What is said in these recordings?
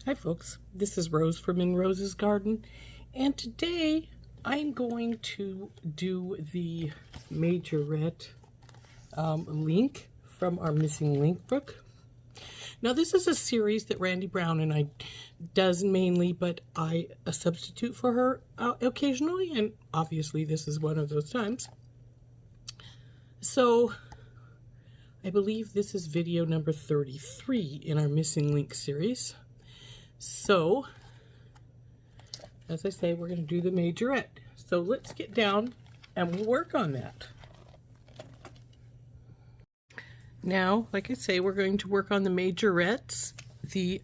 Hi folks, this is Rose from In Rose's Garden, and today I'm going to do the Majorette link from our Missing Link book. Now this is a series that Randee Brown and I does mainly, but I substitute for her occasionally, and obviously this is one of those times. So I believe this is video number 33 in our Missing Link series. So, as I say, we're going to do the Majorette. So let's get down and we'll work on that. Now, like I say, we're going to work on the Majorettes. The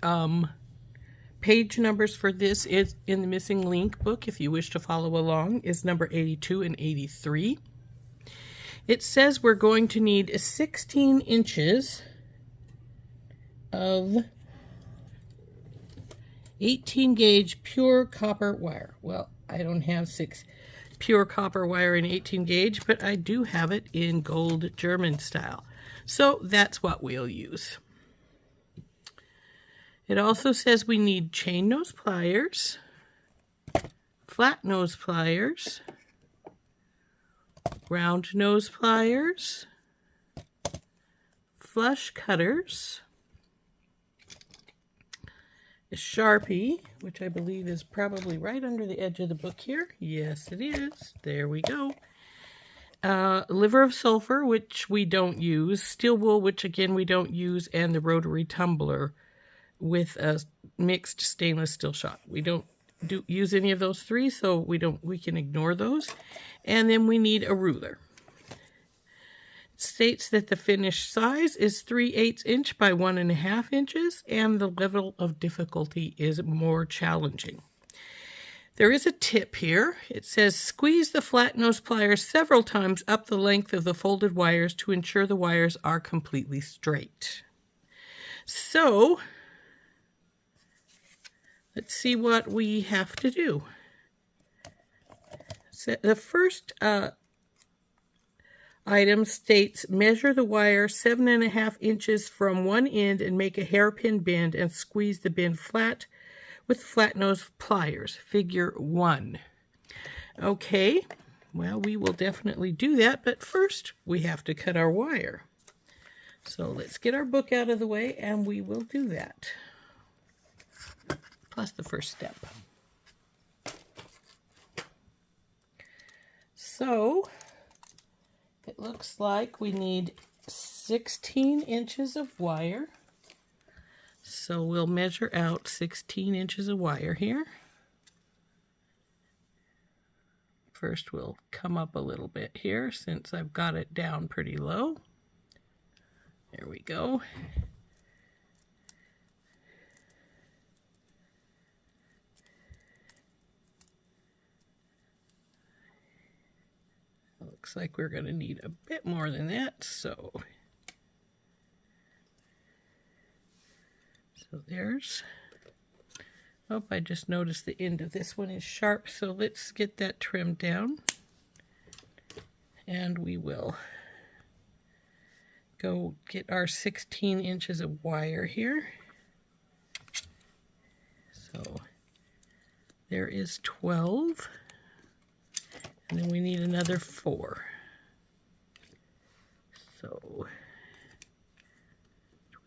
page numbers for this is in the Missing Link book, if you wish to follow along, is number 82 and 83. It says we're going to need 16 inches of 18 gauge pure copper wire. Well, I don't have pure copper wire in 18 gauge, but I do have it in gold German style. So that's what we'll use. It also says we need chain nose pliers, flat nose pliers, round nose pliers, flush cutters, a Sharpie, which I believe is probably right under the edge of the book here. Yes, it is. There we go. Liver of sulfur, which we don't use. Steel wool, which again we don't use. And the rotary tumbler with a mixed stainless steel shot. We don't use any of those three, so we can ignore those. And then we need a ruler. It states that the finished size is 3/8 inch by 1.5 inches, and the level of difficulty is more challenging. There is a tip here. It says squeeze the flat nose pliers several times up the length of the folded wires to ensure the wires are completely straight. So, let's see what we have to do. So the first item states measure the wire 7.5 inches from one end and make a hairpin bend and squeeze the bend flat with flat nose pliers, figure 1. Okay, well, we will definitely do that, but first we have to cut our wire. So let's get our book out of the way and we will do that. Plus the first step. So it looks like we need 16 inches of wire. So we'll measure out 16 inches of wire here. First we'll come up a little bit here since I've got it down pretty low. There we go. Looks like we're going to need a bit more than that, so there's, oh, I just noticed the end of this one is sharp, so let's get that trimmed down, and we will go get our 16 inches of wire here. So there is 12. And then we need another 4. So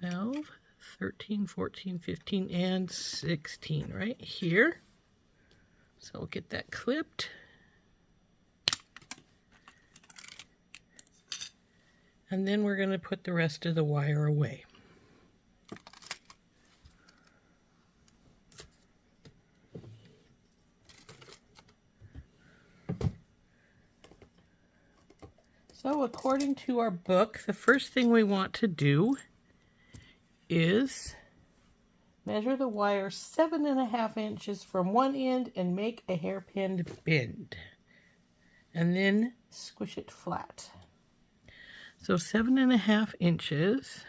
12, 13, 14, 15, and 16 right here. So we'll get that clipped. And then we're going to put the rest of the wire away. So according to our book, the first thing we want to do is measure the wire 7.5 inches from one end and make a hairpin bend. And then squish it flat. So 7.5 inches.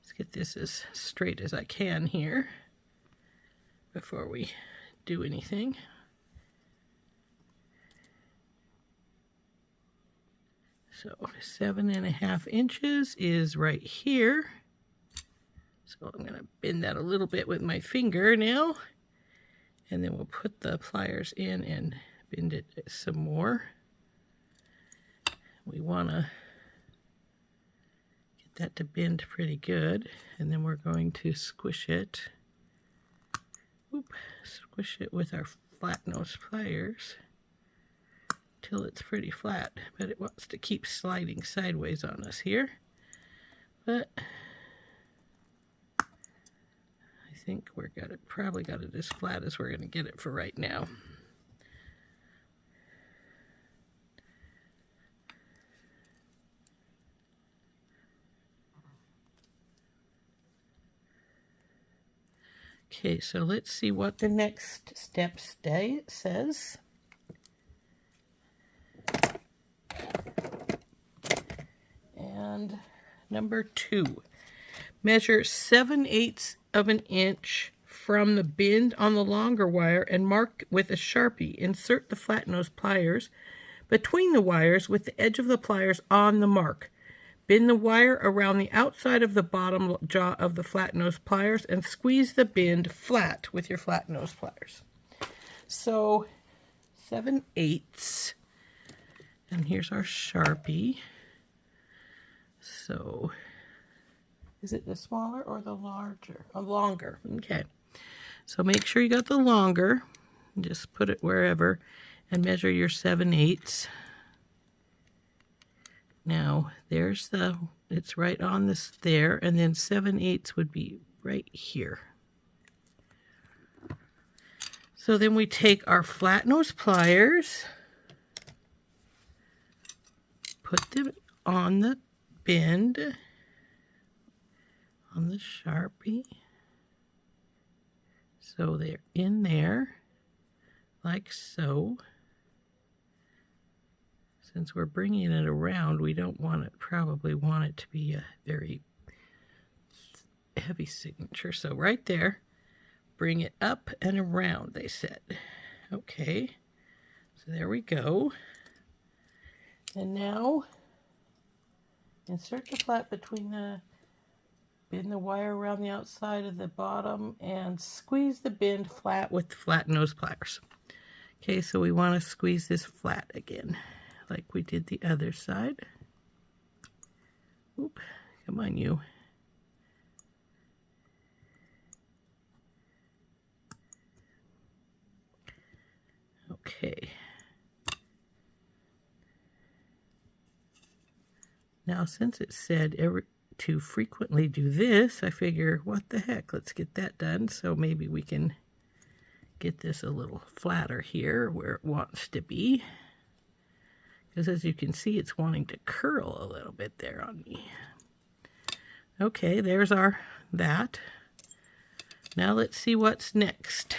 Let's get this as straight as I can here before we do anything. So 7.5 inches is right here. So I'm going to bend that a little bit with my finger now. And then we'll put the pliers in and bend it some more. We want to get that to bend pretty good. And then we're going to squish it. Squish it with our flat nose pliers till it's pretty flat. But it wants to keep sliding sideways on us here. But I think we're probably got it as flat as we're going to get it for right now. Okay, so let's see what the next step says. And number 2, measure 7/8 of an inch from the bend on the longer wire and mark with a Sharpie. Insert the flat nose pliers between the wires with the edge of the pliers on the mark. Bend the wire around the outside of the bottom jaw of the flat nose pliers and squeeze the bend flat with your flat nose pliers. So 7/8, and here's our Sharpie. So is it the smaller or the larger? Oh, longer. Okay. So make sure you got the longer. Just put it wherever and measure your 7/8. Now, there's it's right on this there, and then 7/8 would be right here. So then we take our flat nose pliers, put them on the bend, on the Sharpie. So they're in there, like so. Since we're bringing it around, we don't probably want it to be a very heavy signature. So right there, bring it up and around, they said. Okay, so there we go. And now, insert the flat between bend the wire around the outside of the bottom and squeeze the bend flat with the flat nose pliers. Okay, so we want to squeeze this flat again, like we did the other side. Oop, come on you. Okay. Now, since it said to frequently do this, I figure, what the heck, let's get that done. So maybe we can get this a little flatter here where it wants to be. Because as you can see, it's wanting to curl a little bit there on me. Okay, there's that. Now let's see what's next.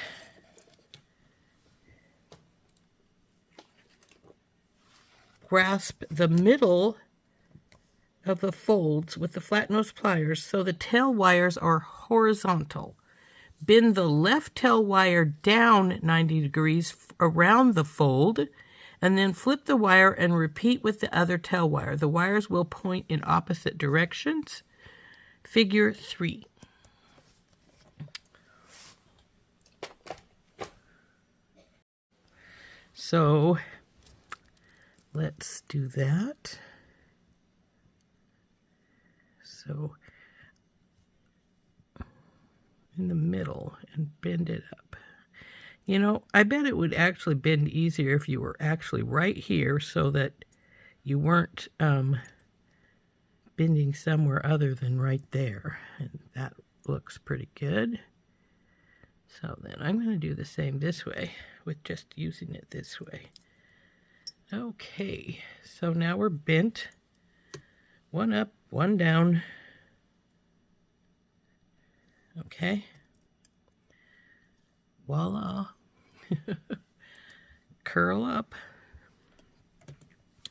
Grasp the middle of the folds with the flat nose pliers so the tail wires are horizontal. Bend the left tail wire down 90 degrees around the fold, and then flip the wire and repeat with the other tail wire. The wires will point in opposite directions. Figure 3. So let's do that. So in the middle and bend it up. You know, I bet it would actually bend easier if you were actually right here so that you weren't bending somewhere other than right there. And that looks pretty good. So then I'm going to do the same this way with just using it this way. Okay, so now we're bent. One up, one down. Okay. Voila. Curl up.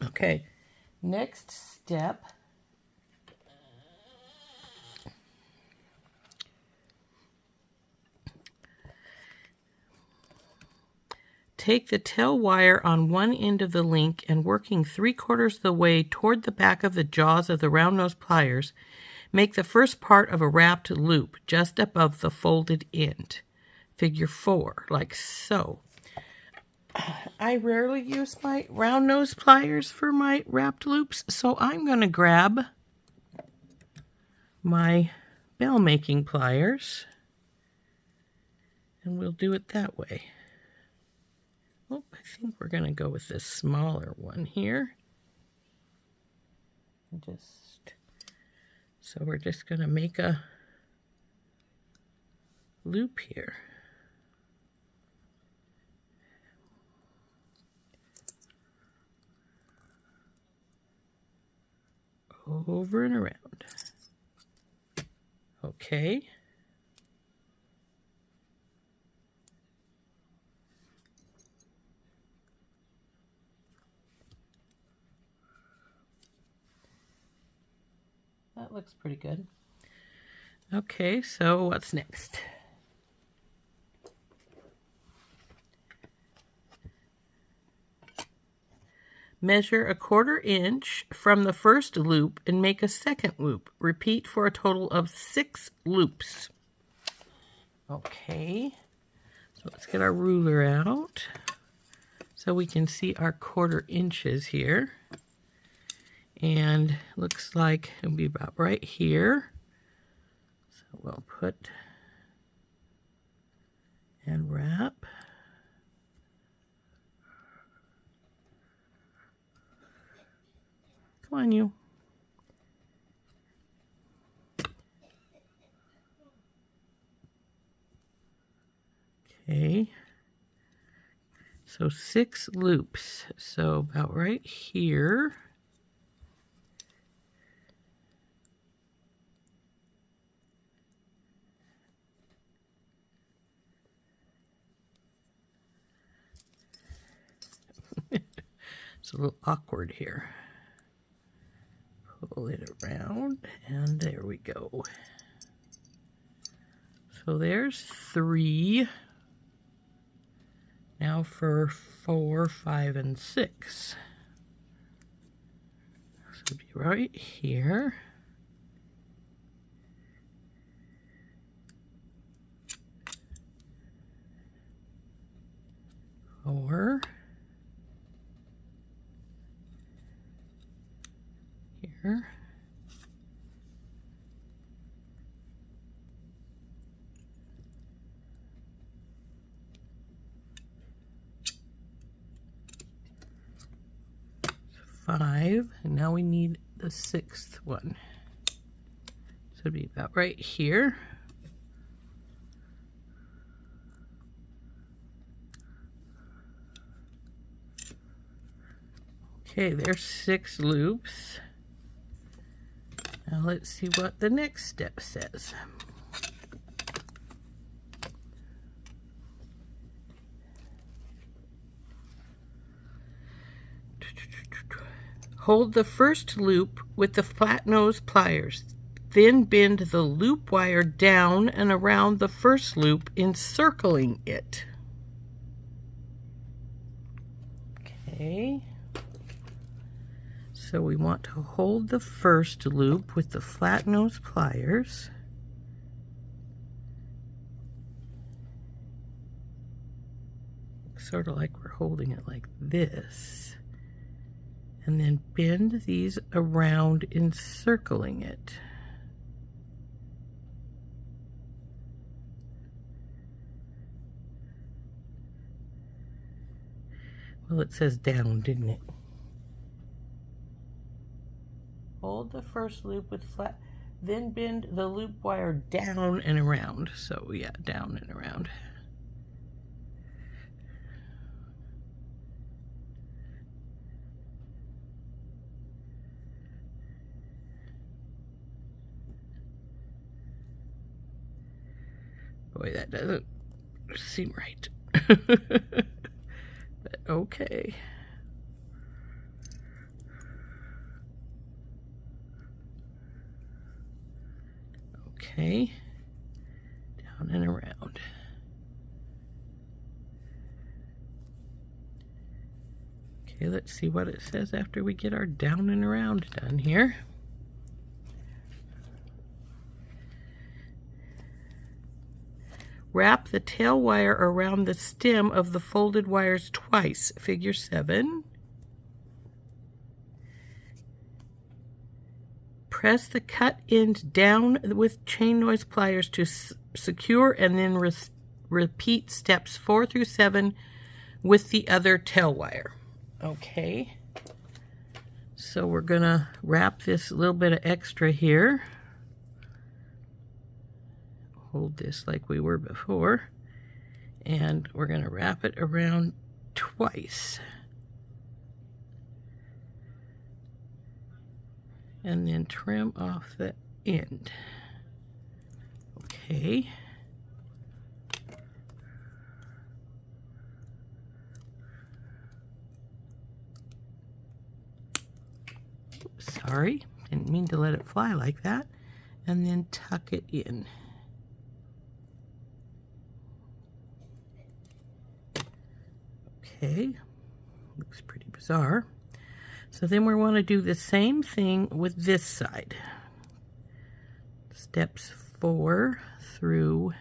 Okay, next step. Take the tail wire on one end of the link and working 3/4 of the way toward the back of the jaws of the round nose pliers, Make the first part of a wrapped loop just above the folded end. Figure 4, like so. I rarely use my round nose pliers for my wrapped loops, so I'm going to grab my bell making pliers and we'll do it that way. Oh, I think we're going to go with this smaller one here. So we're just going to make a loop here. Over and around. Okay. That looks pretty good. Okay, so what's next? Measure a 1/4 inch from the first loop and make a second loop. Repeat for a total of 6 loops. Okay, so let's get our ruler out so we can see our 1/4 inches here. And looks like it'll be about right here. So we'll put and wrap. Come on, you. Okay. So 6 loops. So about right here. It's a little awkward here. Pull it around, and there we go. So there's 3. Now for 4, 5, and 6. This would be right here. Four. Here. Five, and now we need the 6th one. So it'd be about right here. Okay, there's 6 loops. Now let's see what the next step says. Hold the first loop with the flat nose pliers. Then bend the loop wire down and around the first loop, encircling it. Okay. So we want to hold the first loop with the flat nose pliers. Sort of like we're holding it like this. And then bend these around, encircling it. Well, it says down, didn't it? Hold the first loop with flat, then bend the loop wire down and around. So yeah, down and around. Boy, that doesn't seem right. But okay. Okay. Down and around. Okay, let's see what it says after we get our down and around done here. wrap the tail wire around the stem of the folded wires twice, figure 7. Press the cut end down with chain noise pliers to secure, and then repeat steps 4 through 7 with the other tail wire. Okay, so we're gonna wrap this little bit of extra here. Hold this like we were before, and we're gonna wrap it around twice. And then trim off the end. Okay. Sorry, didn't mean to let it fly like that. And then tuck it in. Okay, looks pretty bizarre. So then we want to do the same thing with this side. Steps 4 through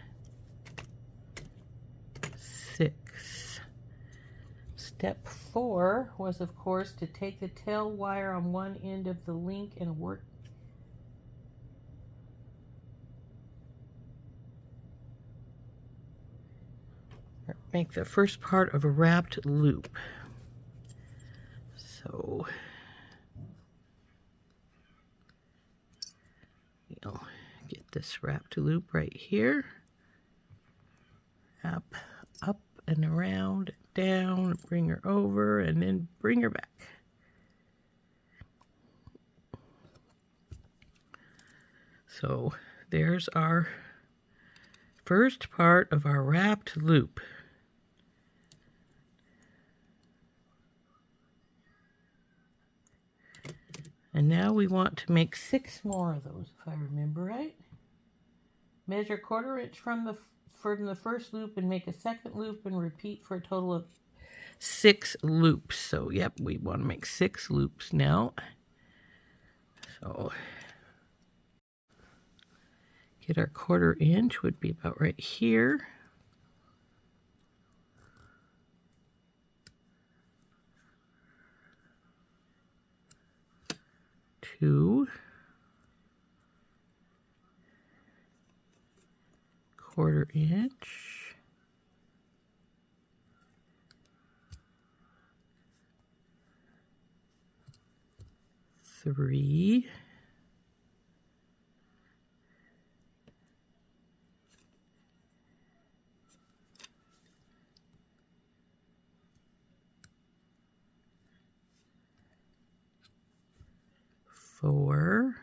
6. Step 4 was, of course, to take the tail wire on one end of the link and work make the first part of a wrapped loop. So we'll get this wrapped loop right here. Up and around, down, bring her over, and then bring her back. So there's our first part of our wrapped loop. And now we want to make 6 more of those, if I remember right. Measure 1/4 inch from the first loop and make a second loop and repeat for a total of 6 loops. So, yep, we want to make 6 loops now. So, get our 1/4 inch, would be about right here. Two, 1/4 inch, 3, 4,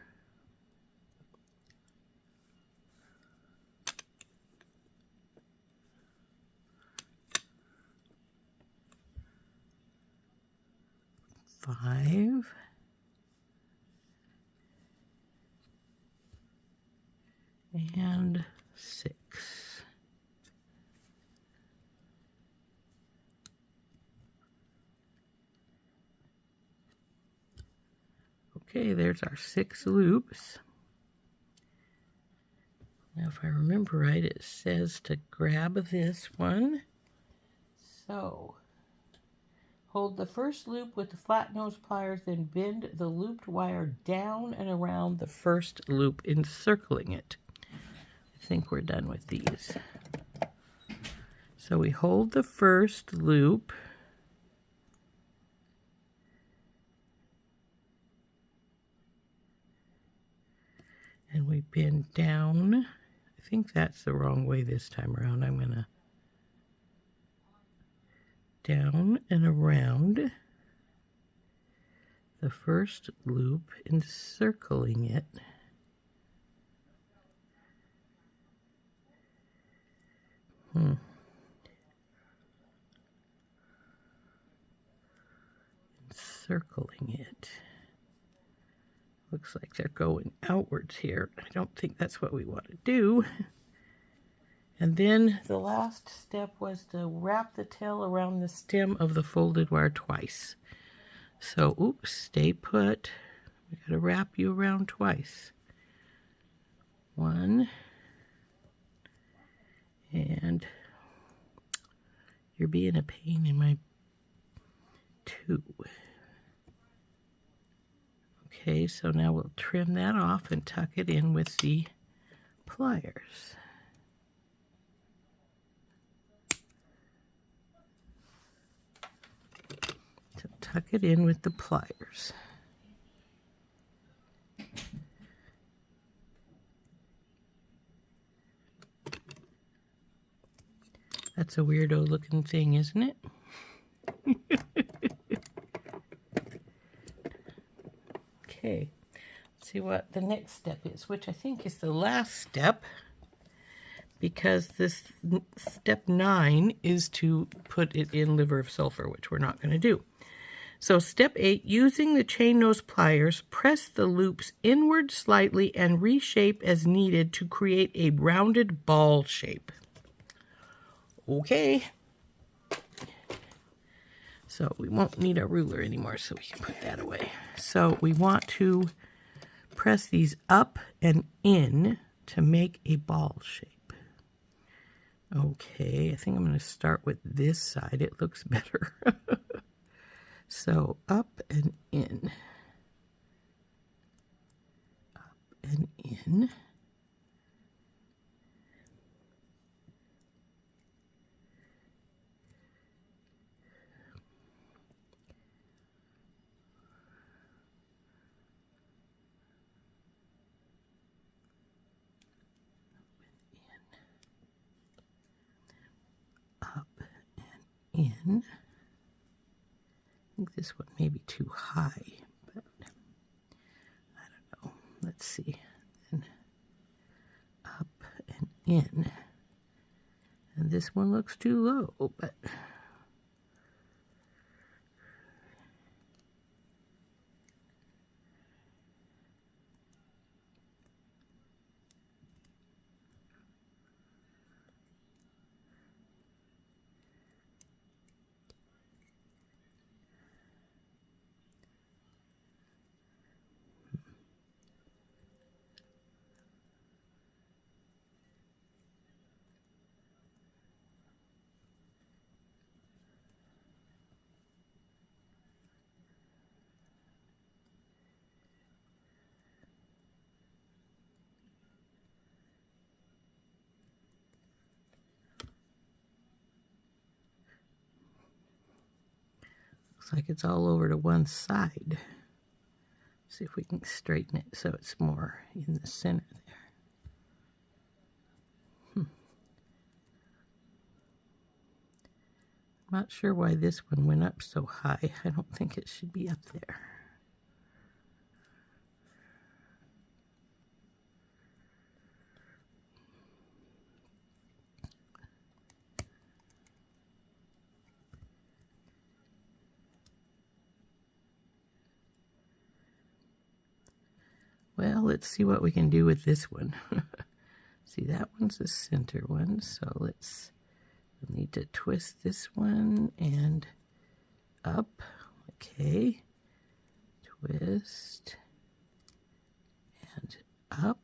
5, and 6. Okay, there's our 6 loops. Now, if I remember right, it says to grab this one. So, hold the first loop with the flat nose pliers, then bend the looped wire down and around the first loop, encircling it. I think we're done with these. So we hold the first loop, and we bend down. I think that's the wrong way this time around. I'm gonna down and around the first loop, encircling it. Encircling it. Looks like they're going outwards here. I don't think that's what we want to do. And then the last step was to wrap the tail around the stem of the folded wire twice. So, oops, stay put. We gotta wrap you around twice. 1 And you're being a pain in my tube. Okay, so now we'll trim that off and tuck it in with the pliers. So tuck it in with the pliers. That's a weirdo looking thing, isn't it? Okay, let's see what the next step is, which I think is the last step, because this step 9 is to put it in liver of sulfur, which we're not going to do. So step 8, using the chain nose pliers, press the loops inward slightly and reshape as needed to create a rounded ball shape. Okay. So we won't need a ruler anymore, so we can put that away. So we want to press these up and in to make a ball shape. Okay, I think I'm going to start with this side. It looks better. So up and in. Up and in. In. I think this one may be too high, but I don't know. Let's see. And up and in. And this one looks too low, but looks like it's all over to one side. See if we can straighten it so it's more in the center there. Not sure why this one went up so high. I don't think it should be up there. Well, let's see what we can do with this one. See, that one's the center one, so we'll need to twist this one and up. Okay. Twist and up.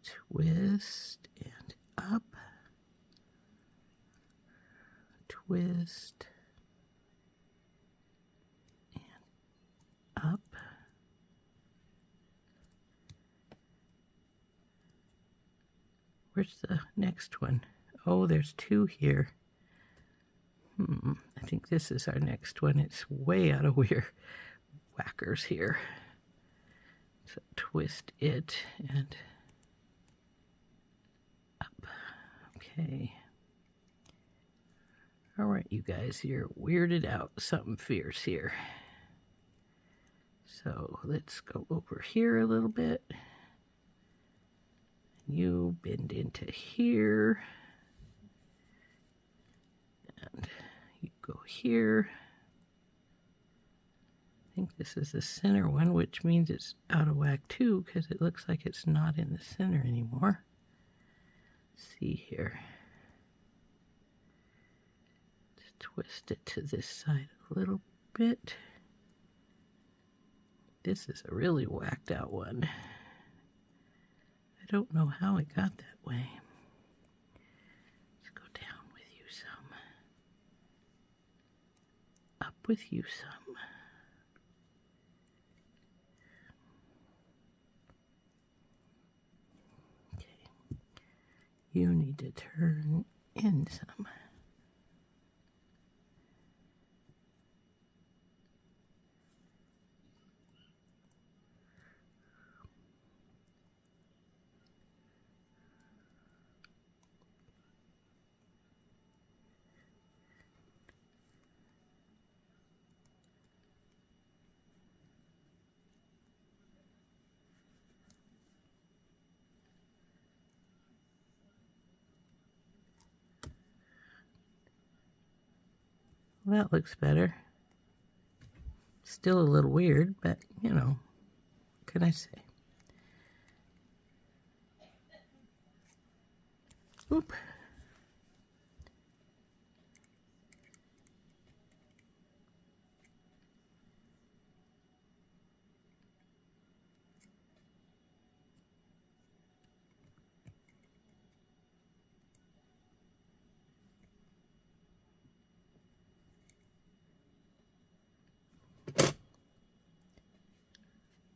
Twist and up. Twist and up. Where's the next one? Oh, there's two here. I think this is our next one. It's way out of whackers here. So twist it and up. Okay. All right, you guys, you're weirded out. Something fierce here. So let's go over here a little bit. You bend into here, and you go here. I think this is the center one, which means it's out of whack too, because it looks like it's not in the center anymore. Let's see here. Just twist it to this side a little bit. This is a really whacked out one. I don't know how it got that way. with you some. Okay. You need to turn in some. Well, that looks better. Still a little weird, but you know, what can I say? Oop.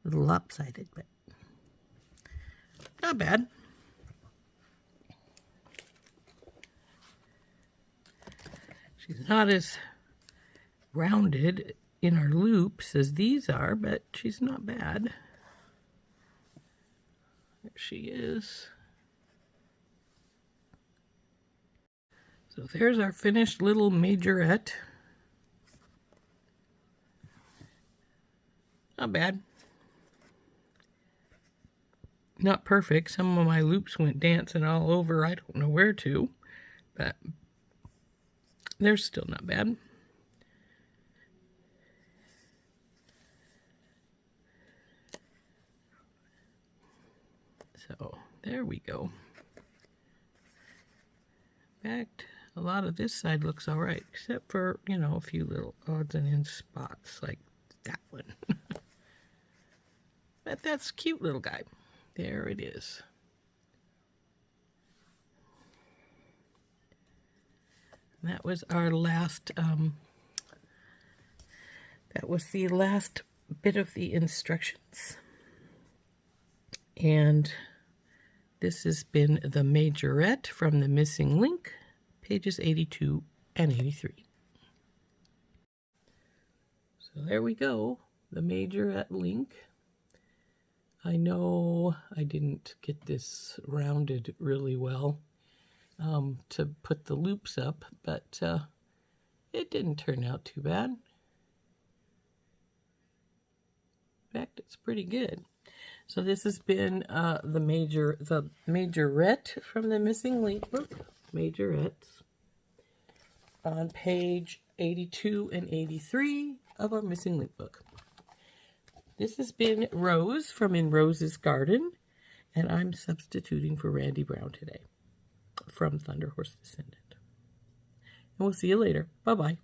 A little lopsided, but not bad. She's not as rounded in her loops as these are, but she's not bad. There she is. So there's our finished little Majorette. Not bad. Not perfect. Some of my loops went dancing all over. I don't know where to, but they're still not bad. So there we go. In fact, a lot of this side looks all right, except for, you know, a few little odds and ends spots like that one. But that's a cute little guy. There it is. That was our last, that was the last bit of the instructions. And this has been the Majorette from the Missing Link, pages 82 and 83. So there we go, the Majorette link. I know I didn't get this rounded really well to put the loops up, but it didn't turn out too bad. In fact, it's pretty good. So this has been the Majorette from the Missing Link book, Majorettes, on page 82 and 83 of our Missing Link book. This has been Rose from In Rose's Garden, and I'm substituting for Randee Brown today from Thunderhorse Descendant. And we'll see you later. Bye-bye.